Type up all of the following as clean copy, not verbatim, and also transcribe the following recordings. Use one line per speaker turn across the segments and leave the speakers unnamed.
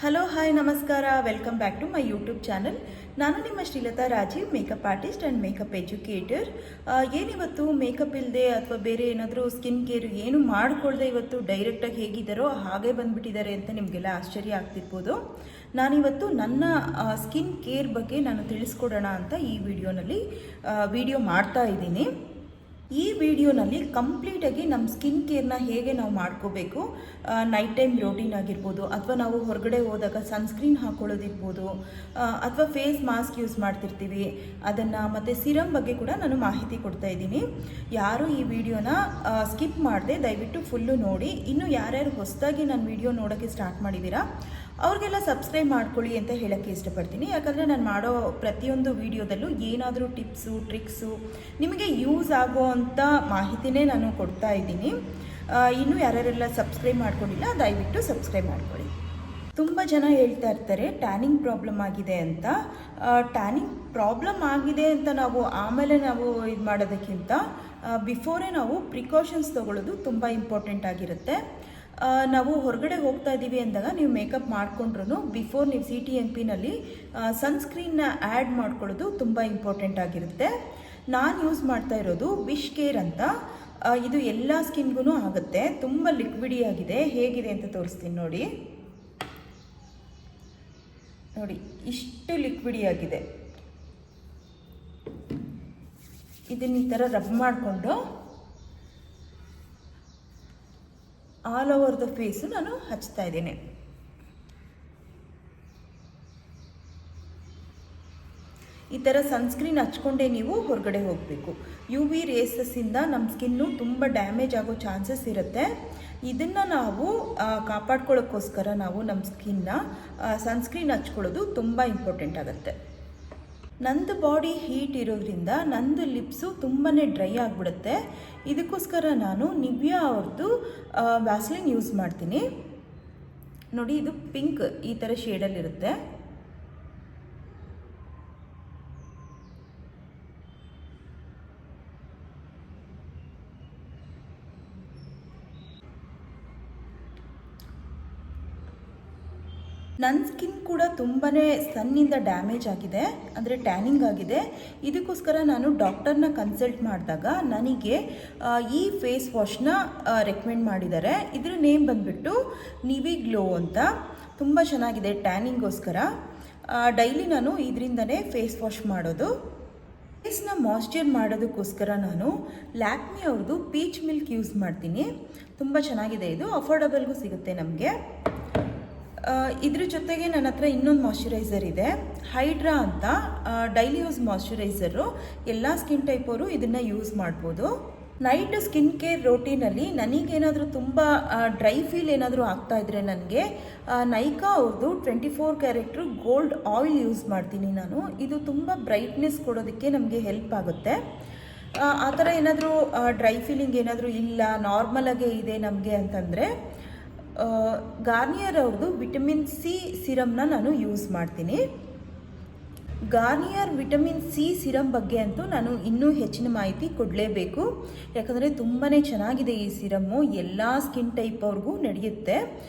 Hello hi ನಮಸ್ಕಾರ, welcome back to my YouTube channel. ನಾನು ನಿಮ್ಮ Srilatha Rajeev, makeup artist and makeup educator. ಏನಿವತ್ತು makeup ಇಲ್ಲದೆ ಅಥವಾ ಬೇರೆ ಏನಾದರೂ ಸ್ಕಿನ್ ಕೇರ್ ಏನು ಮಾಡಿಕೊಳ್ಳದೆ ಇವತ್ತು ಡೈರೆಕ್ಟಾಗಿ ಹೇಗಿದ್ದಾರೋ ಹಾಗೆ ಬಂದುಬಿಟ್ಟಿದ್ದಾರೆ ಅಂತ ನಿಮಗೆಲ್ಲ ಆಶ್ಚರ್ಯ ಆಗ್ತಿರ್ಬೋದು. ನಾನಿವತ್ತು ನನ್ನ ಸ್ಕಿನ್ ಕೇರ್ ಬಗ್ಗೆ ನಾನು ತಿಳಿಸ್ಕೊಡೋಣ ಅಂತ ಈ ವಿಡಿಯೋ ಮಾಡ್ತಾ ಇದ್ದೀನಿ. ಈ ವಿಡಿಯೋನಲ್ಲಿ ಕಂಪ್ಲೀಟಾಗಿ ನಮ್ಮ ಸ್ಕಿನ್ ಕೇರ್ನ ಹೇಗೆ ನಾವು ಮಾಡ್ಕೋಬೇಕು, ನೈಟ್ ಟೈಮ್ ರೋಟೀನ್ ಆಗಿರ್ಬೋದು, ಅಥವಾ ನಾವು ಹೊರಗಡೆ ಹೋದಾಗ ಸನ್ಸ್ಕ್ರೀನ್ ಹಾಕ್ಕೊಳ್ಳೋದಿರ್ಬೋದು, ಅಥವಾ ಫೇಸ್ ಮಾಸ್ಕ್ ಯೂಸ್ ಮಾಡ್ತಿರ್ತೀವಿ ಅದನ್ನು, ಮತ್ತು ಸಿರಮ್ ಬಗ್ಗೆ ಕೂಡ ನಾನು ಮಾಹಿತಿ ಕೊಡ್ತಾ ಇದ್ದೀನಿ. ಯಾರು ಈ ವಿಡಿಯೋನ ಸ್ಕಿಪ್ ಮಾಡದೆ ದಯವಿಟ್ಟು ಫುಲ್ಲು ನೋಡಿ. ಇನ್ನು ಯಾರ್ಯಾರು ಹೊಸದಾಗಿ ನಾನು ವಿಡಿಯೋ ನೋಡೋಕ್ಕೆ ಸ್ಟಾರ್ಟ್ ಮಾಡಿದ್ದೀರಾ ಅವ್ರಿಗೆಲ್ಲ ಸಬ್ಸ್ಕ್ರೈಬ್ ಮಾಡ್ಕೊಳ್ಳಿ ಅಂತ ಹೇಳೋಕ್ಕೆ ಇಷ್ಟಪಡ್ತೀನಿ. ಯಾಕಂದರೆ ನಾನು ಮಾಡೋ ಪ್ರತಿಯೊಂದು ವಿಡಿಯೋದಲ್ಲೂ ಏನಾದರೂ ಟಿಪ್ಸು ಟ್ರಿಕ್ಸು ನಿಮಗೆ ಯೂಸ್ ಆಗೋ ಅಂಥ ಮಾಹಿತಿನೇ ನಾನು ಕೊಡ್ತಾ ಇದ್ದೀನಿ. ಇನ್ನೂ ಯಾರ್ಯಾರೆಲ್ಲ ಸಬ್ಸ್ಕ್ರೈಬ್ ಮಾಡ್ಕೊಂಡಿಲ್ಲ ದಯವಿಟ್ಟು ಸಬ್ಸ್ಕ್ರೈಬ್ ಮಾಡ್ಕೊಳ್ಳಿ. ತುಂಬ ಜನ ಹೇಳ್ತಾ ಇರ್ತಾರೆ ಟ್ಯಾನಿಂಗ್ ಪ್ರಾಬ್ಲಮ್ ಆಗಿದೆ ಅಂತ. ಟ್ಯಾನಿಂಗ್ ಪ್ರಾಬ್ಲಮ್ ಆಗಿದೆ ಅಂತ ಆಮೇಲೆ ನಾವು ಇದು ಮಾಡೋದಕ್ಕಿಂತ ಬಿಫೋರೇ ನಾವು ಪ್ರಿಕಾಷನ್ಸ್ ತೊಗೊಳ್ಳೋದು ತುಂಬ ಇಂಪಾರ್ಟೆಂಟ್ ಆಗಿರುತ್ತೆ. ನಾವು ಹೊರಗಡೆ ಹೋಗ್ತಾ ಇದ್ದೀವಿ ಅಂದಾಗ ನೀವು ಮೇಕಪ್ ಮಾಡಿಕೊಂಡ್ರೂ ಬಿಫೋರ್ ನೀವು CTMPನಲ್ಲಿ ಸನ್ಸ್ಕ್ರೀನ್ನ ಆ್ಯಡ್ ಮಾಡ್ಕೊಳ್ಳೋದು ತುಂಬ ಇಂಪಾರ್ಟೆಂಟ್ ಆಗಿರುತ್ತೆ. ನಾನು ಯೂಸ್ ಮಾಡ್ತಾ ಇರೋದು ವಿಶ್ ಕೇರ್ ಅಂತ. ಇದು ಎಲ್ಲ ಸ್ಕಿನ್ಗೂ ಆಗುತ್ತೆ. ತುಂಬ ಲಿಕ್ವಿಡಿ ಆಗಿದೆ. ಹೇಗಿದೆ ಅಂತ ತೋರಿಸ್ತೀನಿ ನೋಡಿ. ಇಷ್ಟು ಲಿಕ್ವಿಡಿ ಆಗಿದೆ. ಇದನ್ನ ಈ ಥರ ರಬ್ ಮಾಡಿಕೊಂಡು ಆಲ್ ಓವರ್ ದ ಫೇಸು ನಾನು ಹಚ್ತಾ ಇದ್ದೀನಿ. ಈ ಥರ ಸನ್ಸ್ಕ್ರೀನ್ ಹಚ್ಕೊಂಡೇ ನೀವು ಹೊರಗಡೆ ಹೋಗಬೇಕು. UV ರೇಸಸ್ಸಿಂದ ನಮ್ಮ ಸ್ಕಿನ್ನು ತುಂಬ ಡ್ಯಾಮೇಜ್ ಆಗೋ ಚಾನ್ಸಸ್ ಇರುತ್ತೆ. ಇದನ್ನು ನಾವು ಕಾಪಾಡ್ಕೊಳ್ಳೋಕ್ಕೋಸ್ಕರ ನಾವು ನಮ್ಮ ಸ್ಕಿನ್ನ ಸನ್ಸ್ಕ್ರೀನ್ ಹಚ್ಕೊಳ್ಳೋದು ತುಂಬ ಇಂಪಾರ್ಟೆಂಟ್ ಆಗುತ್ತೆ. ನಂದು ಬಾಡಿ ಹೀಟ್ ಇರೋದ್ರಿಂದ ನಂದು ಲಿಪ್ಸು ತುಂಬಾ ಡ್ರೈ ಆಗಿಬಿಡುತ್ತೆ. ಇದಕ್ಕೋಸ್ಕರ ನಾನು ನಿವ್ಯಾ ಅವ್ರದ್ದು ವ್ಯಾಸ್ಲಿನ್ ಯೂಸ್ ಮಾಡ್ತೀನಿ. ನೋಡಿ, ಇದು ಪಿಂಕ್ ಈ ಥರ ಶೇಡಲ್ಲಿರುತ್ತೆ. ನನ್ನ ಸ್ಕಿನ್ ಕೂಡ ತುಂಬಾ ಸನ್ನಿಂದ ಡ್ಯಾಮೇಜ್ ಆಗಿದೆ, ಅಂದರೆ ಟ್ಯಾನಿಂಗ್ ಆಗಿದೆ. ಇದಕ್ಕೋಸ್ಕರ ನಾನು ಡಾಕ್ಟರ್ನ ಕನ್ಸಲ್ಟ್ ಮಾಡಿದಾಗ ನನಗೆ ಈ ಫೇಸ್ ವಾಶ್ನ ರೆಕಮೆಂಡ್ ಮಾಡಿದ್ದಾರೆ. ಇದ್ರ ನೇಮ್ ಬಂದುಬಿಟ್ಟು ನಿವಿ ಗ್ಲೋ ಅಂತ. ತುಂಬ ಚೆನ್ನಾಗಿದೆ ಟ್ಯಾನಿಂಗೋಸ್ಕರ. ಡೈಲಿ ನಾನು ಇದರಿಂದನೇ ಫೇಸ್ ವಾಶ್ ಮಾಡೋದು. ಫೇಸ್ನ ಮಾಯ್ಶ್ಚರ್ ಮಾಡೋದಕ್ಕೋಸ್ಕರ ನಾನು ಲ್ಯಾಕ್ಮಿ ಅವ್ರದ್ದು ಪೀಚ್ ಮಿಲ್ಕ್ ಯೂಸ್ ಮಾಡ್ತೀನಿ. ತುಂಬ ಚೆನ್ನಾಗಿದೆ. ಇದು ಅಫೋರ್ಡಬಲ್ಗೂ ಸಿಗುತ್ತೆ ನಮಗೆ. ಇದ್ರ ಜೊತೆಗೆ ನನ್ನ ಹತ್ರ ಇನ್ನೊಂದು ಮಾಯ್ಶ್ಚರೈಸರ್ ಇದೆ, ಹೈಡ್ರಾ ಅಂತ. Daily use moisturiser. ಎಲ್ಲ ಸ್ಕಿನ್ ಟೈಪವರು ಇದನ್ನು ಯೂಸ್ ಮಾಡ್ಬೋದು. ನೈಟ್ ಸ್ಕಿನ್ ಕೇರ್ ರೋಟೀನಲ್ಲಿ ನನಗೇನಾದರೂ ತುಂಬ ಡ್ರೈ ಫೀಲ್ ಏನಾದರೂ ಆಗ್ತಾಯಿದ್ರೆ ನನಗೆ ನೈಕಾ ಅವ್ರದ್ದು 24 ಕ್ಯಾರೆಕ್ಟ್ರು ಗೋಲ್ಡ್ ಆಯಿಲ್ ಯೂಸ್ ಮಾಡ್ತೀನಿ ನಾನು. ಇದು ತುಂಬ ಬ್ರೈಟ್ನೆಸ್ ಕೊಡೋದಕ್ಕೆ ನಮಗೆ ಹೆಲ್ಪ್ ಆಗುತ್ತೆ. ಆ ಥರ ಏನಾದರೂ ಡ್ರೈ ಫೀಲಿಂಗ್ ಏನಾದರೂ ಇಲ್ಲ, ನಾರ್ಮಲಾಗೇ ಇದೆ ನಮಗೆ ಅಂತಂದರೆ ಗಾರ್ನಿಯರ್ ಅವ್ರದ್ದು ವಿಟಮಿನ್ C ಸಿರಮ್ನ ನಾನು ಯೂಸ್ ಮಾಡ್ತೀನಿ. ಗಾರ್ನಿಯರ್ ವಿಟಮಿನ್ C ಸಿರಮ್ ಬಗ್ಗೆ ಅಂತೂ ನಾನು ಇನ್ನೂ ಹೆಚ್ಚಿನ ಮಾಹಿತಿ ಕೊಡಲೇಬೇಕು. ಯಾಕಂದರೆ ತುಂಬಾ ಚೆನ್ನಾಗಿದೆ ಈ ಸಿರಮ್ಮು. ಎಲ್ಲ ಸ್ಕಿನ್ ಟೈಪ್ ಅವ್ರಿಗೂ ನಡೆಯುತ್ತೆ.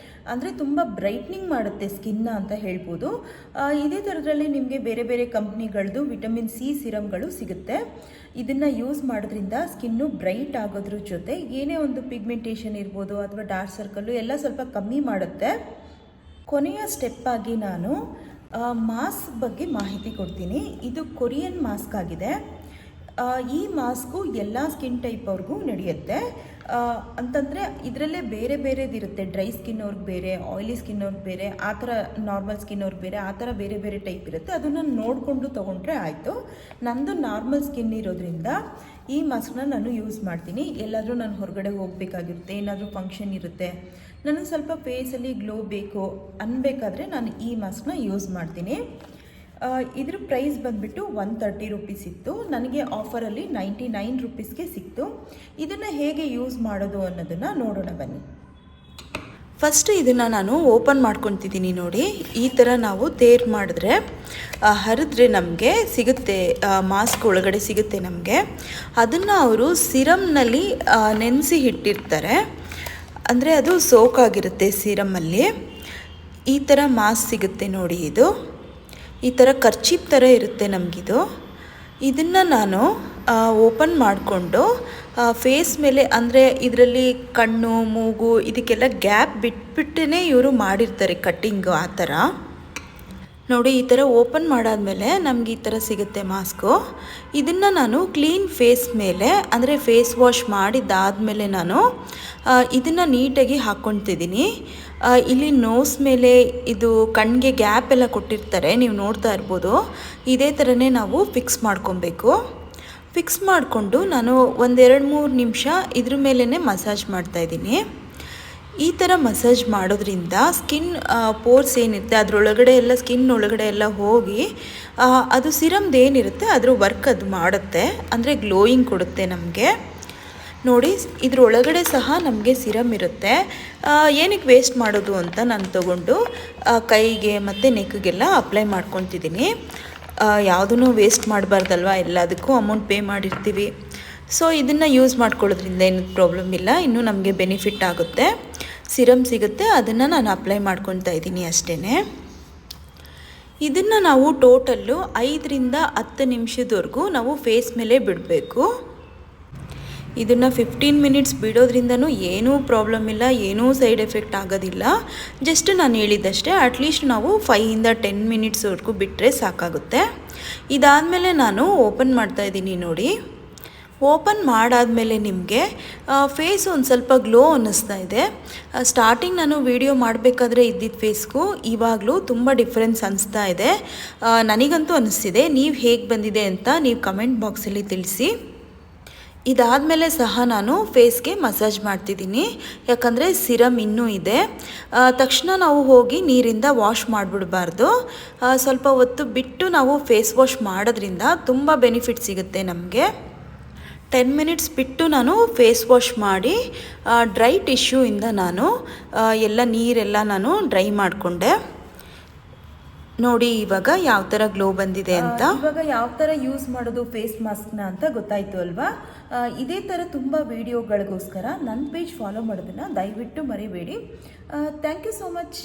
ಅಂದರೆ ತುಂಬ ಬ್ರೈಟ್ನಿಂಗ್ ಮಾಡುತ್ತೆ ಸ್ಕಿನ್ನ ಅಂತ ಹೇಳ್ಬೋದು. ಇದೇ ಥರದ್ರಲ್ಲಿ ನಿಮಗೆ ಬೇರೆ ಬೇರೆ ಕಂಪ್ನಿಗಳದ್ದು ವಿಟಮಿನ್ C ಸಿರಮ್ಗಳು ಸಿಗುತ್ತೆ. ಇದನ್ನು ಯೂಸ್ ಮಾಡೋದ್ರಿಂದ ಸ್ಕಿನ್ನು ಬ್ರೈಟ್ ಆಗೋದ್ರ ಜೊತೆ ಏನೇ ಒಂದು ಪಿಗ್ಮೆಂಟೇಷನ್ ಇರ್ಬೋದು ಅಥವಾ ಡಾರ್ಕ್ ಸರ್ಕಲ್ಲು ಎಲ್ಲ ಸ್ವಲ್ಪ ಕಮ್ಮಿ ಮಾಡುತ್ತೆ. ಕೊನೆಯ ಸ್ಟೆಪ್ ಆಗಿ ನಾನು ಮಾಸ್ಕ್ ಬಗ್ಗೆ ಮಾಹಿತಿ ಕೊಡ್ತೀನಿ. ಇದು ಕೊರಿಯನ್ ಮಾಸ್ಕ್ ಆಗಿದೆ. ಈ ಮಾಸ್ಕು ಎಲ್ಲ ಸ್ಕಿನ್ ಟೈಪ್ ಅವ್ರಿಗೂ ನಡೆಯುತ್ತೆ. ಅಂತಂದರೆ ಇದರಲ್ಲೇ ಬೇರೆ ಬೇರೆದಿರುತ್ತೆ. ಡ್ರೈ ಸ್ಕಿನ್ ಅವ್ರಿಗೆ ಬೇರೆ, ಆಯಿಲಿ ಸ್ಕಿನ್ ಅವ್ರಿಗೆ ಬೇರೆ, ಆ ಥರ ನಾರ್ಮಲ್ ಸ್ಕಿನ್ ಅವ್ರಿಗೆ ಬೇರೆ, ಆ ಥರ ಬೇರೆ ಬೇರೆ ಟೈಪ್ ಇರುತ್ತೆ. ಅದನ್ನು ನೋಡಿಕೊಂಡು ತೊಗೊಂಡ್ರೆ ಆಯಿತು. ನಂದು ನಾರ್ಮಲ್ ಸ್ಕಿನ್ ಇರೋದ್ರಿಂದ ಈ ಮಾಸ್ಕ್ನ ನಾನು ಯೂಸ್ ಮಾಡ್ತೀನಿ. ಎಲ್ಲಾದರೂ ನಾನು ಹೊರಗಡೆ ಹೋಗಬೇಕಾಗಿರುತ್ತೆ, ಏನಾದರೂ ಫಂಕ್ಷನ್ ಇರುತ್ತೆ, ನನಗೆ ಸ್ವಲ್ಪ ಫೇಸಲ್ಲಿ ಗ್ಲೋ ಬೇಕು ಅನ್ಬೇಕಾದ್ರೆ ನಾನು ಈ ಮಾಸ್ಕ್ನ ಯೂಸ್ ಮಾಡ್ತೀನಿ. ಇದ್ರ ಪ್ರೈಸ್ ಬಂದುಬಿಟ್ಟು 130 ರುಪೀಸ್ ಇತ್ತು. ನನಗೆ ಆಫರಲ್ಲಿ 99 ರುಪೀಸ್ಗೆ ಸಿಕ್ತು. ಇದನ್ನು ಹೇಗೆ ಯೂಸ್ ಮಾಡೋದು ಅನ್ನೋದನ್ನು ನೋಡೋಣ ಬನ್ನಿ. ಫಸ್ಟು ಇದನ್ನು ನಾನು ಓಪನ್ ಮಾಡ್ಕೊತಿದ್ದೀನಿ. ನೋಡಿ, ಈ ಥರ ನಾವು ತೇರ್ ಮಾಡಿದ್ರೆ ಹರಿದ್ರೆ ನಮಗೆ ಸಿಗುತ್ತೆ, ಮಾಸ್ಕ್ ಒಳಗಡೆ ಸಿಗುತ್ತೆ ನಮಗೆ. ಅದನ್ನು ಅವರು ಸಿರಮ್ನಲ್ಲಿ ನೆನೆಸಿ ಇಟ್ಟಿರ್ತಾರೆ. ಅಂದರೆ ಅದು ಸೋಕಾಗಿರುತ್ತೆ ಸಿರಮಲ್ಲಿ. ಈ ಥರ ಮಾಸ್ಕ್ ಸಿಗುತ್ತೆ ನೋಡಿ. ಇದು ಈ ಥರ ಕರ್ಚೀಪ್ ಥರ ಇರುತ್ತೆ ನಮಗಿದು. ಇದನ್ನು ನಾನು ಓಪನ್ ಮಾಡಿಕೊಂಡು ಫೇಸ್ ಮೇಲೆ, ಅಂದರೆ ಇದರಲ್ಲಿ ಕಣ್ಣು ಮೂಗು ಇದಕ್ಕೆಲ್ಲ ಗ್ಯಾಪ್ ಬಿಟ್ಬಿಟ್ಟೇ ಇವರು ಮಾಡಿರ್ತಾರೆ ಕಟ್ಟಿಂಗು. ಆ ಥರ ನೋಡಿ, ಈ ಥರ ಓಪನ್ ಮಾಡಾದಮೇಲೆ ನಮ್ಗೆ ಈ ಥರ ಸಿಗುತ್ತೆ ಮಾಸ್ಕು. ಇದನ್ನು ನಾನು ಕ್ಲೀನ್ ಫೇಸ್ ಮೇಲೆ, ಅಂದರೆ ಫೇಸ್ ವಾಶ್ ಮಾಡಿದ್ದಾದಮೇಲೆ ನಾನು ಇದನ್ನು ನೀಟಾಗಿ ಹಾಕ್ಕೊತಿದ್ದೀನಿ. ಇಲ್ಲಿ ನೋಸ್ ಮೇಲೆ ಇದು ಕಣ್ಣಿಗೆ ಗ್ಯಾಪ್ ಎಲ್ಲ ಕೊಟ್ಟಿರ್ತಾರೆ, ನೀವು ನೋಡ್ತಾ ಇರ್ಬೋದು. ಇದೇ ಥರನೇ ನಾವು ಫಿಕ್ಸ್ ಮಾಡ್ಕೊಬೇಕು. ಫಿಕ್ಸ್ ಮಾಡಿಕೊಂಡು ನಾನು 1-2-3 ನಿಮಿಷ ಇದ್ರ ಮೇಲೇ ಮಸಾಜ್ ಮಾಡ್ತಾಯಿದ್ದೀನಿ. ಈ ಥರ ಮಸಾಜ್ ಮಾಡೋದ್ರಿಂದ ಸ್ಕಿನ್ ಪೋರ್ಸ್ ಏನಿರುತ್ತೆ ಅದರೊಳಗಡೆ ಎಲ್ಲ, ಸ್ಕಿನ್ ಒಳಗಡೆ ಎಲ್ಲ ಹೋಗಿ ಅದು ಸಿರಮ್ದು ಏನಿರುತ್ತೆ ಅದ್ರ ವರ್ಕ್ ಅದು ಮಾಡುತ್ತೆ, ಅಂದರೆ ಗ್ಲೋಯಿಂಗ್ ಕೊಡುತ್ತೆ ನಮಗೆ. ನೋಡಿ, ಇದ್ರೊಳಗಡೆ ಸಹ ನಮಗೆ ಸಿರಮ್ ಇರುತ್ತೆ. ಏನಕ್ಕೆ ವೇಸ್ಟ್ ಮಾಡೋದು ಅಂತ ನಾನು ತೊಗೊಂಡು ಕೈಗೆ ಮತ್ತು ನೆಕ್ಗೆಲ್ಲ ಅಪ್ಲೈ ಮಾಡ್ಕೊತಿದ್ದೀನಿ. ಯಾವುದೂ ವೇಸ್ಟ್ ಮಾಡಬಾರ್ದಲ್ವ, ಎಲ್ಲದಕ್ಕೂ ಅಮೌಂಟ್ ಪೇ ಮಾಡಿರ್ತೀವಿ. ಸೊ ಇದನ್ನು ಯೂಸ್ ಮಾಡ್ಕೊಳ್ಳೋದ್ರಿಂದ ಏನು ಪ್ರಾಬ್ಲಮ್ ಇಲ್ಲ, ಇನ್ನೂ ನಮಗೆ ಬೆನಿಫಿಟ್ ಆಗುತ್ತೆ. ಸಿರಮ್ ಸಿಗುತ್ತೆ, ಅದನ್ನು ನಾನು ಅಪ್ಲೈ ಮಾಡ್ಕೊತಾ ಇದ್ದೀನಿ ಅಷ್ಟೇ. ಇದನ್ನು ನಾವು ಟೋಟಲ್ಲು 5-10 ನಿಮಿಷದವರೆಗೂ ನಾವು ಫೇಸ್ ಮೇಲೆ ಬಿಡಬೇಕು. ಇದನ್ನು 15 ಮಿನಿಟ್ಸ್ ಬಿಡೋದ್ರಿಂದನೂ ಏನೂ ಪ್ರಾಬ್ಲಮ್ ಇಲ್ಲ, ಏನೂ ಸೈಡ್ ಎಫೆಕ್ಟ್ ಆಗೋದಿಲ್ಲ. ಜಸ್ಟ್ ನಾನು ಹೇಳಿದ್ದಷ್ಟೇ, ಅಟ್ಲೀಸ್ಟ್ ನಾವು 5-10 ಮಿನಿಟ್ಸ್ವರೆಗೂ ಬಿಟ್ಟರೆ ಸಾಕಾಗುತ್ತೆ. ಇದಾದಮೇಲೆ ನಾನು ಓಪನ್ ಮಾಡ್ತಾಯಿದ್ದೀನಿ ನೋಡಿ. ಓಪನ್ ಮಾಡಾದಮೇಲೆ ನಿಮಗೆ ಫೇಸ್ ಒಂದು ಸ್ವಲ್ಪ ಗ್ಲೋ ಅನ್ನಿಸ್ತಾ ಇದೆ. ಸ್ಟಾರ್ಟಿಂಗ್ ನಾನು ವಿಡಿಯೋ ಮಾಡಬೇಕಾದ್ರೆ ಇದ್ದಿದ್ದ ಫೇಸ್ಗೂ ಇವಾಗಲೂ ತುಂಬ ಡಿಫ್ರೆನ್ಸ್ ಅನಿಸ್ತಾ ಇದೆ. ನನಗಂತೂ ಅನ್ನಿಸ್ತಿದೆ. ನೀವು ಹೇಗೆ ಬಂದಿದೆ ಅಂತ ನೀವು ಕಮೆಂಟ್ ಬಾಕ್ಸಲ್ಲಿ ತಿಳಿಸಿ. ಇದಾದಮೇಲೆ ಸಹ ನಾನು ಫೇಸ್ಗೆ ಮಸಾಜ್ ಮಾಡ್ತಿದ್ದೀನಿ, ಯಾಕಂದರೆ ಸಿರಮ್ ಇನ್ನೂ ಇದೆ. ತಕ್ಷಣ ನಾವು ಹೋಗಿ ನೀರಿಂದ ವಾಶ್ ಮಾಡಿಬಿಡಬಾರ್ದು. ಸ್ವಲ್ಪ ಹೊತ್ತು ಬಿಟ್ಟು ನಾವು ಫೇಸ್ ವಾಶ್ ಮಾಡೋದ್ರಿಂದ ತುಂಬ ಬೆನಿಫಿಟ್ ಸಿಗುತ್ತೆ ನಮಗೆ. 10 ಮಿನಿಟ್ಸ್ ಬಿಟ್ಟು ನಾನು ಫೇಸ್ ವಾಶ್ ಮಾಡಿ ಡ್ರೈ ಟಿಶ್ಯೂಯಿಂದ ನಾನು ಎಲ್ಲ ನೀರೆಲ್ಲ ನಾನು ಡ್ರೈ ಮಾಡಿಕೊಂಡೆ. ನೋಡಿ ಇವಾಗ ಯಾವ ಥರ ಗ್ಲೋ ಬಂದಿದೆ ಅಂತ. ಇವಾಗ ಯಾವ ಥರ ಯೂಸ್ ಮಾಡೋದು ಫೇಸ್ ಮಾಸ್ಕ್ನ ಅಂತ ಗೊತ್ತಾಯಿತು ಅಲ್ವಾ. ಇದೇ ಥರ ತುಂಬ ವಿಡಿಯೋಗಳಿಗೋಸ್ಕರ ನನ್ನ ಪೇಜ್ ಫಾಲೋ ಮಾಡೋದನ್ನು ದಯವಿಟ್ಟು ಮರಿಬೇಡಿ. Thank you so much.